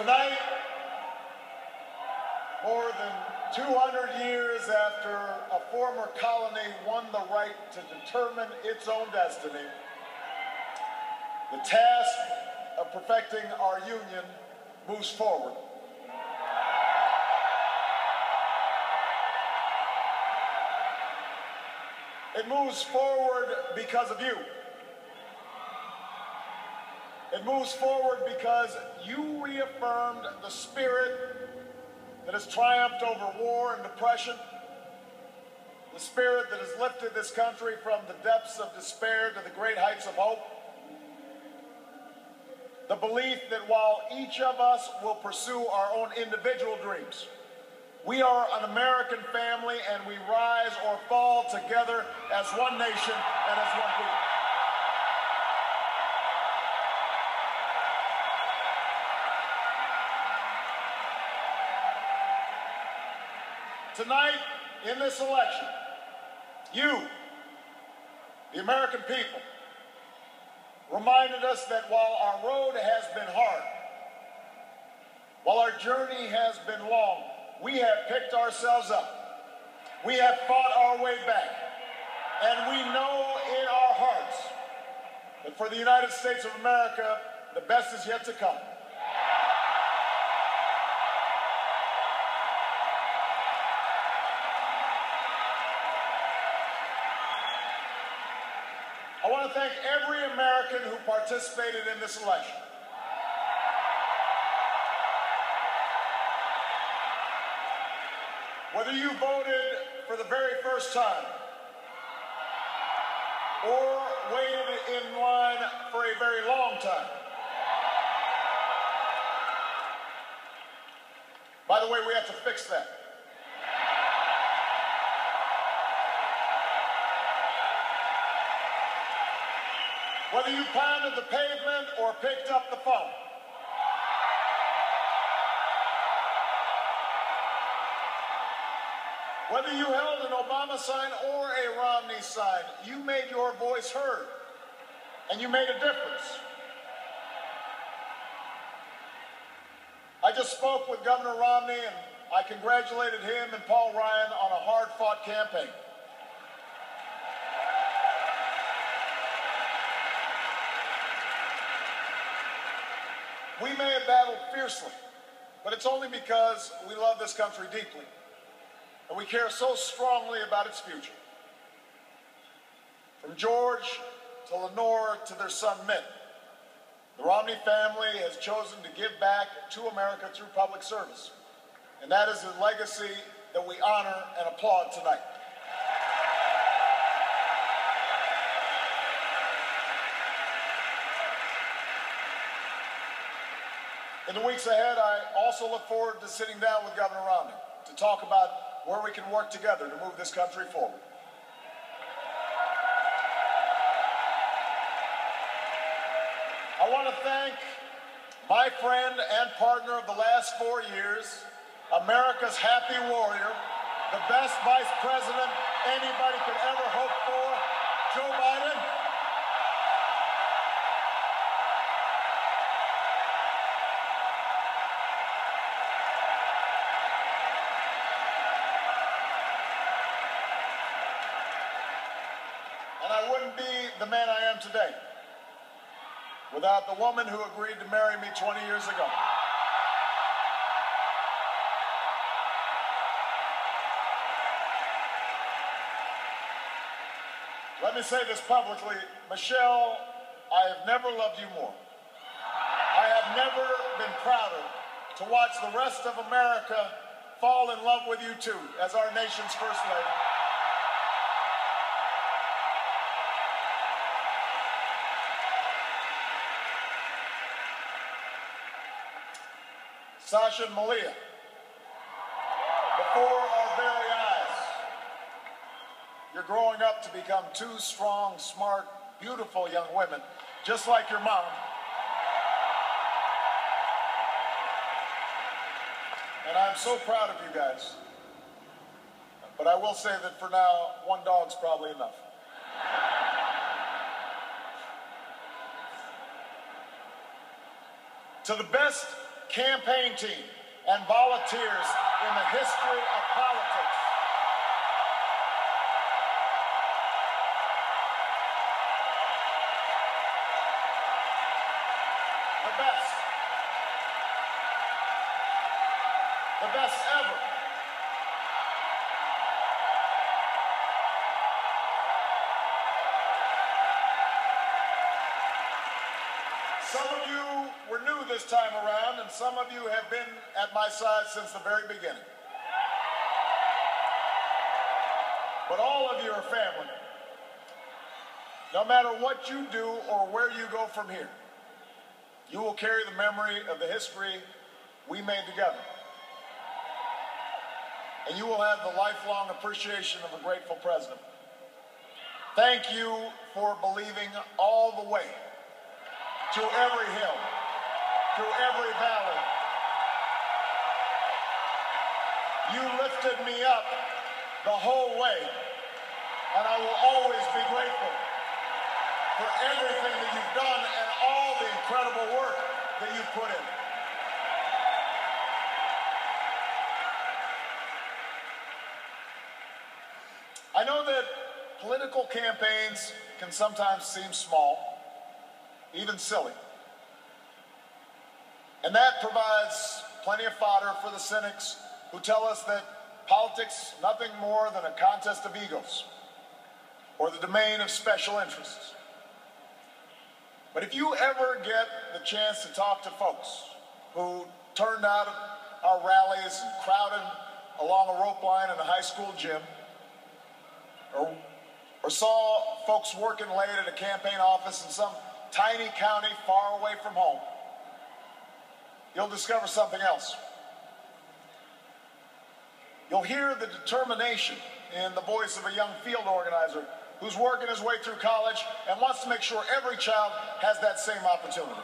Tonight, more than 200 years after a former colony won the right to determine its own destiny, the task of perfecting our union moves forward. It moves forward because of you. It moves forward because you reaffirmed the spirit that has triumphed over war and depression, the spirit that has lifted this country from the depths of despair to the great heights of hope, the belief that while each of us will pursue our own individual dreams, we are an American family and we rise or fall together as one nation and as one people. Tonight, in this election, you, the American people, reminded us that while our road has been hard, while our journey has been long, we have picked ourselves up. We have fought our way back. And we know in our hearts that for the United States of America, the best is yet to come. I want to thank every American who participated in this election. Whether you voted for the very first time or waited in line for a very long time. By the way, we have to fix that. Whether you pounded the pavement or picked up the phone. Whether you held an Obama sign or a Romney sign, you made your voice heard, and you made a difference. I just spoke with Governor Romney, and I congratulated him and Paul Ryan on a hard-fought campaign. We may have battled fiercely, but it's only because we love this country deeply, and we care so strongly about its future. From George to Lenore to their son Mitt, the Romney family has chosen to give back to America through public service, and that is a legacy that we honor and applaud tonight. In the weeks ahead, I also look forward to sitting down with Governor Romney to talk about where we can work together to move this country forward. I want to thank my friend and partner of the last 4 years, America's happy warrior, the best vice president anybody could ever hope for, Joe Biden. And I wouldn't be the man I am today without the woman who agreed to marry me 20 years ago. Let me say this publicly, Michelle, I have never loved you more. I have never been prouder to watch the rest of America fall in love with you too, as our nation's First Lady. Sasha and Malia, before our very eyes, you're growing up to become two strong, smart, beautiful young women, just like your mom. And I'm so proud of you guys. But I will say that for now, one dog's probably enough. To the best campaign team, and volunteers in the history of politics. The best ever. Some of you were new this time around, and some of you have been at my side since the very beginning. But all of you are family. No matter what you do or where you go from here, you will carry the memory of the history we made together. And you will have the lifelong appreciation of a grateful president. Thank you for believing all the way, through every hill, through every valley. You lifted me up the whole way, and I will always be grateful for everything that you've done and all the incredible work that you've put in. I know that political campaigns can sometimes seem small, even silly. And that provides plenty of fodder for the cynics who tell us that politics is nothing more than a contest of egos or the domain of special interests. But if you ever get the chance to talk to folks who turned out at our rallies and crowded along a rope line in a high school gym, or saw folks working late at a campaign office in some tiny county far away from home, you'll discover something else. You'll hear the determination in the voice of a young field organizer who's working his way through college and wants to make sure every child has that same opportunity.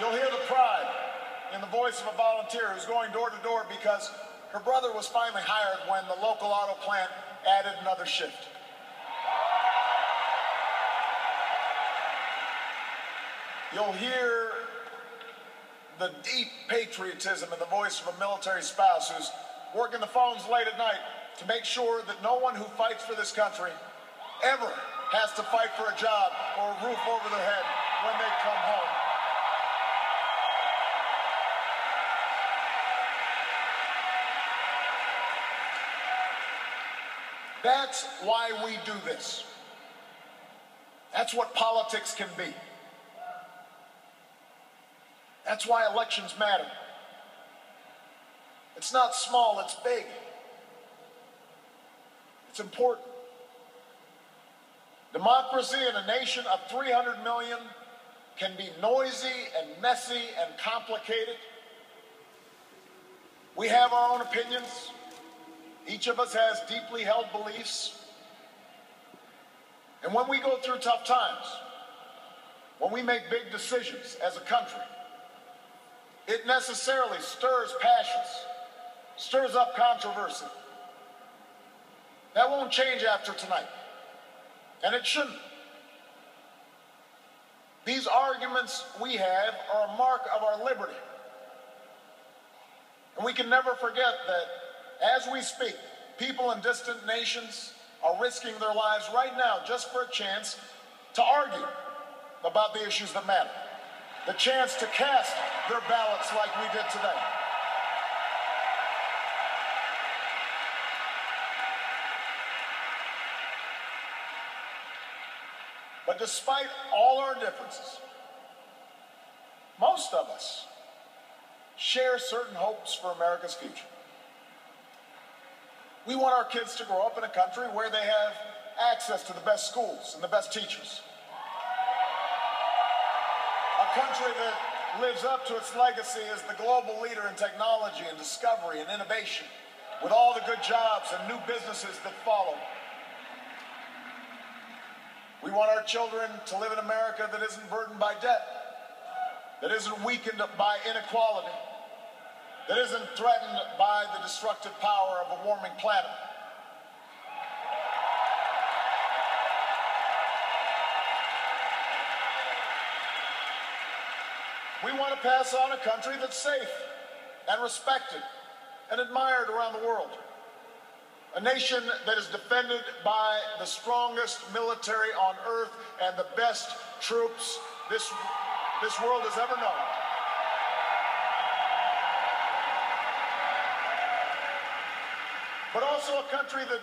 You'll hear the pride in the voice of a volunteer who's going door to door because her brother was finally hired when the local auto plant added another shift. You'll hear the deep patriotism in the voice of a military spouse who's working the phones late at night to make sure that no one who fights for this country ever has to fight for a job or a roof over their head when they come home. That's why we do this. That's what politics can be. That's why elections matter. It's not small, it's big. It's important. Democracy in a nation of 300 million can be noisy and messy and complicated. We have our own opinions. Each of us has deeply held beliefs. And when we go through tough times, when we make big decisions as a country, it necessarily stirs passions, stirs up controversy. That won't change after tonight, and it shouldn't. These arguments we have are a mark of our liberty. And we can never forget that as we speak, people in distant nations are risking their lives right now just for a chance to argue about the issues that matter. The chance to cast their ballots like we did today. But despite all our differences, most of us share certain hopes for America's future. We want our kids to grow up in a country where they have access to the best schools and the best teachers. A country that lives up to its legacy as the global leader in technology and discovery and innovation, with all the good jobs and new businesses that follow. We want our children to live in America that isn't burdened by debt, that isn't weakened by inequality, that isn't threatened by the destructive power of a warming planet. We want to pass on a country that's safe and respected and admired around the world. A nation that is defended by the strongest military on earth and the best troops this world has ever known. But also a country that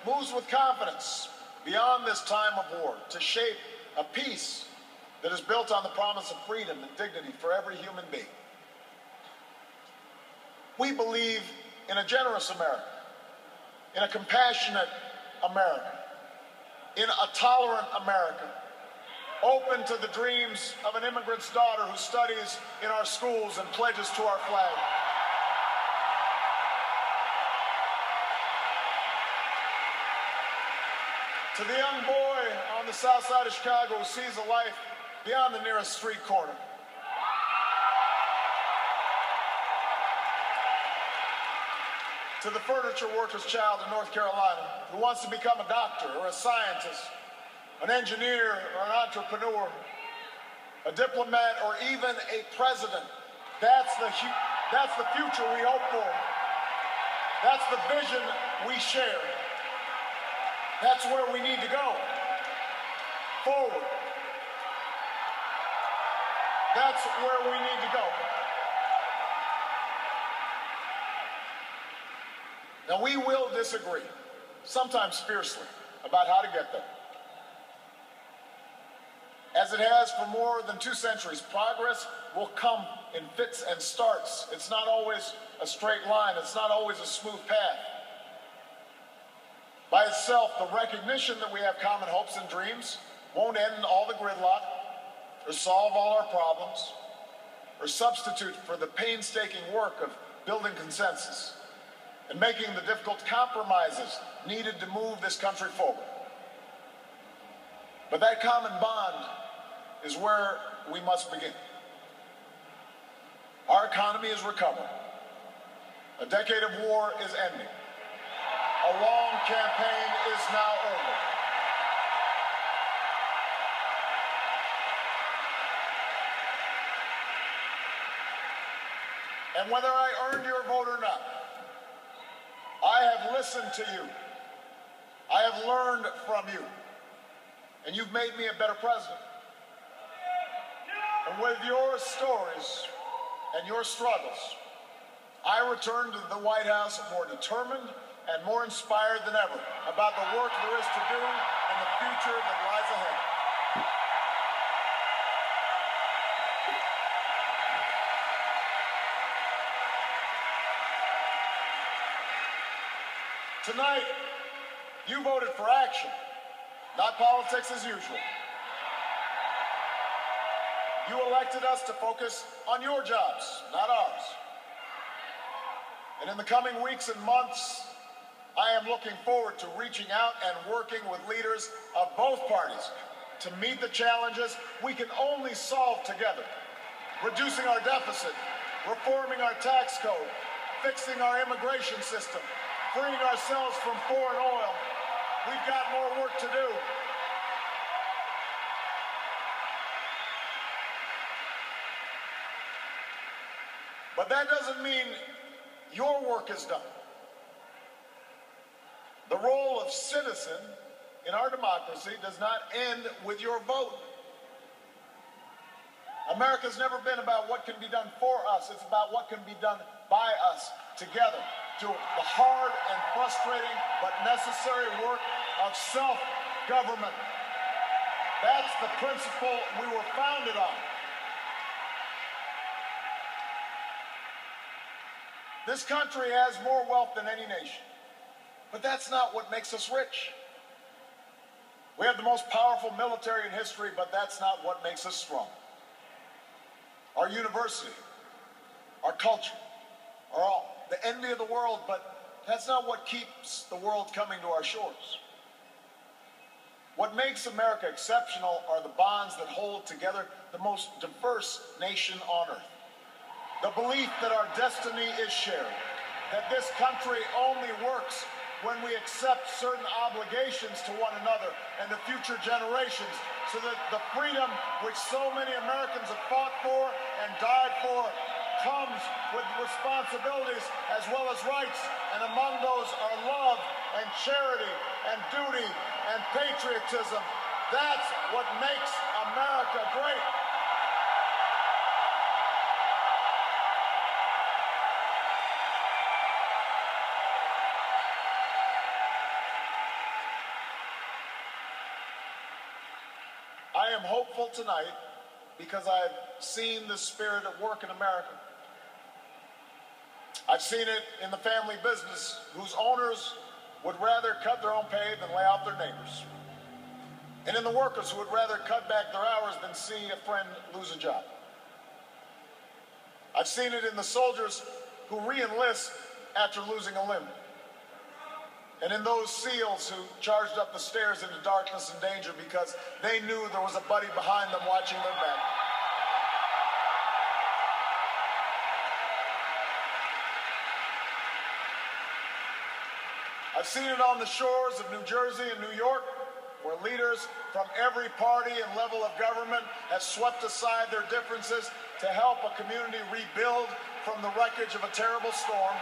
moves with confidence beyond this time of war to shape a peace that is built on the promise of freedom and dignity for every human being. We believe in a generous America, in a compassionate America, in a tolerant America, open to the dreams of an immigrant's daughter who studies in our schools and pledges to our flag. To the young boy on the south side of Chicago who sees a life beyond the nearest street corner. To the furniture worker's child in North Carolina who wants to become a doctor or a scientist, an engineer or an entrepreneur, a diplomat or even a president. That's the future we hope for. That's the vision we share. That's where we need to go. Forward. That's where we need to go. Now, we will disagree, sometimes fiercely, about how to get there. As it has for more than 2 centuries, progress will come in fits and starts. It's not always a straight line. It's not always a smooth path. By itself, the recognition that we have common hopes and dreams won't end all the gridlock or solve all our problems or substitute for the painstaking work of building consensus and making the difficult compromises needed to move this country forward. But that common bond is where we must begin. Our economy is recovering. A decade of war is ending. A long campaign is now over. And whether I earned your vote or not, I have listened to you. I have learned from you. And you've made me a better president. And with your stories and your struggles, I return to the White House more determined and more inspired than ever about the work there is to do and the future that lies ahead. Tonight, you voted for action, not politics as usual. You elected us to focus on your jobs, not ours. And in the coming weeks and months, I am looking forward to reaching out and working with leaders of both parties to meet the challenges we can only solve together. Reducing our deficit, reforming our tax code, fixing our immigration system, freeing ourselves from foreign oil. We've got more work to do. But that doesn't mean your work is done. The role of citizen in our democracy does not end with your vote. America's never been about what can be done for us. It's about what can be done by us together. Do the hard and frustrating but necessary work of self-government. That's the principle we were founded on. This country has more wealth than any nation, but that's not what makes us rich. We have the most powerful military in history, but that's not what makes us strong. Our university, our culture, are all the envy of the world, but that's not what keeps the world coming to our shores. What makes America exceptional are the bonds that hold together the most diverse nation on earth. The belief that our destiny is shared, that this country only works when we accept certain obligations to one another and to future generations to the freedom which so many Americans have fought for and died for comes with responsibilities as well as rights, and among those are love and charity and duty and patriotism. That's what makes America great. I am hopeful tonight because I've seen the spirit at work in America. I've seen it in the family business whose owners would rather cut their own pay than lay off their neighbors. And in the workers who would rather cut back their hours than see a friend lose a job. I've seen it in the soldiers who re-enlist after losing a limb. And in those SEALs who charged up the stairs into darkness and danger because they knew there was a buddy behind them watching their back. I've seen it on the shores of New Jersey and New York, where leaders from every party and level of government have swept aside their differences to help a community rebuild from the wreckage of a terrible storm.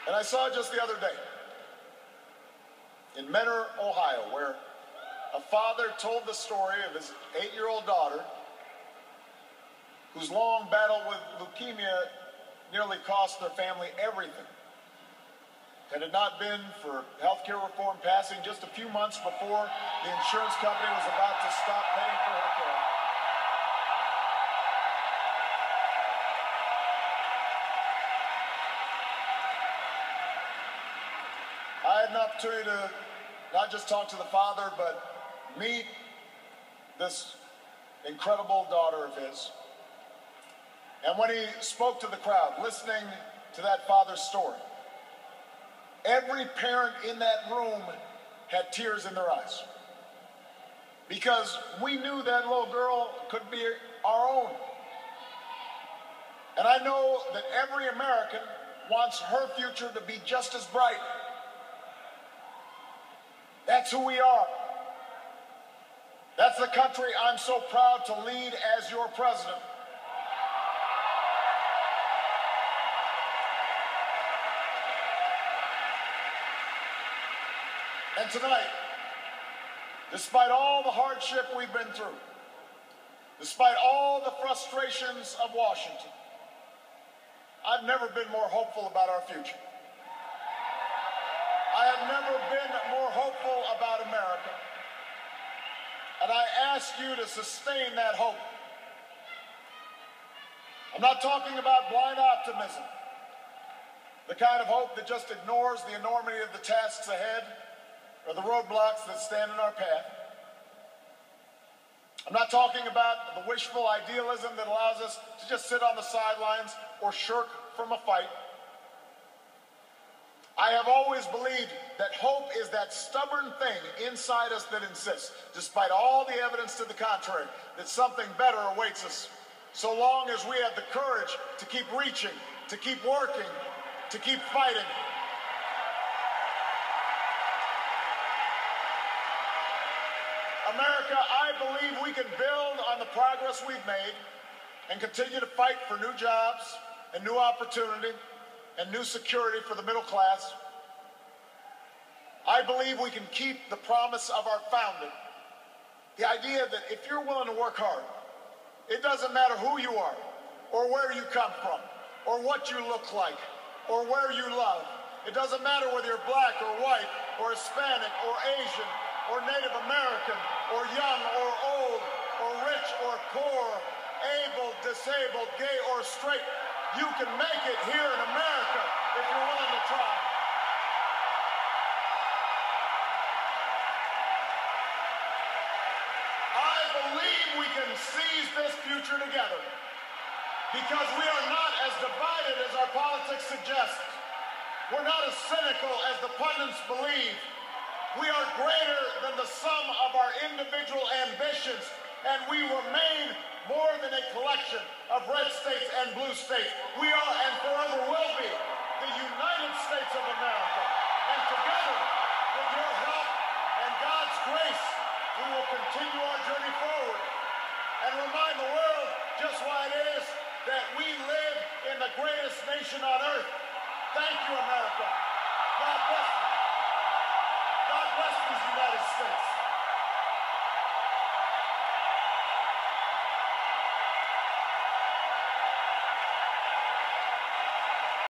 And I saw just the other day in Mentor, Ohio, where a father told the story of his 8-year-old daughter whose long battle with leukemia nearly cost their family everything. Had it not been for healthcare reform passing just a few months before the insurance company was about to stop paying for her care. I had an opportunity to not just talk to the father, but meet this incredible daughter of his. And when he spoke to the crowd, listening to that father's story, every parent in that room had tears in their eyes. Because we knew that little girl could be our own. And I know that every American wants her future to be just as bright. That's who we are. That's the country I'm so proud to lead as your president. And tonight, despite all the hardship we've been through, despite all the frustrations of Washington, I've never been more hopeful about our future. I have never been more hopeful about America. And I ask you to sustain that hope. I'm not talking about blind optimism, the kind of hope that just ignores the enormity of the tasks ahead or the roadblocks that stand in our path. I'm not talking about the wishful idealism that allows us to just sit on the sidelines or shirk from a fight. I have always believed that hope is that stubborn thing inside us that insists, despite all the evidence to the contrary, that something better awaits us, so long as we have the courage to keep reaching, to keep working, to keep fighting. America, I believe we can build on the progress we've made and continue to fight for new jobs and new opportunity and new security for the middle class. I believe we can keep the promise of our founding. The idea that if you're willing to work hard, it doesn't matter who you are, or where you come from, or what you look like, or where you love. It doesn't matter whether you're black or white, or Hispanic or Asian, or Native American, or young or old, or rich or poor, able, disabled, gay or straight. You can make it here in America if you're willing to try. I believe we can seize this future together because we are not as divided as our politics suggests. We're not as cynical as the pundits believe. We are greater than the sum of our individual ambitions, and we remain more than a collection of red states and blue states. We are and forever will be the United States of America.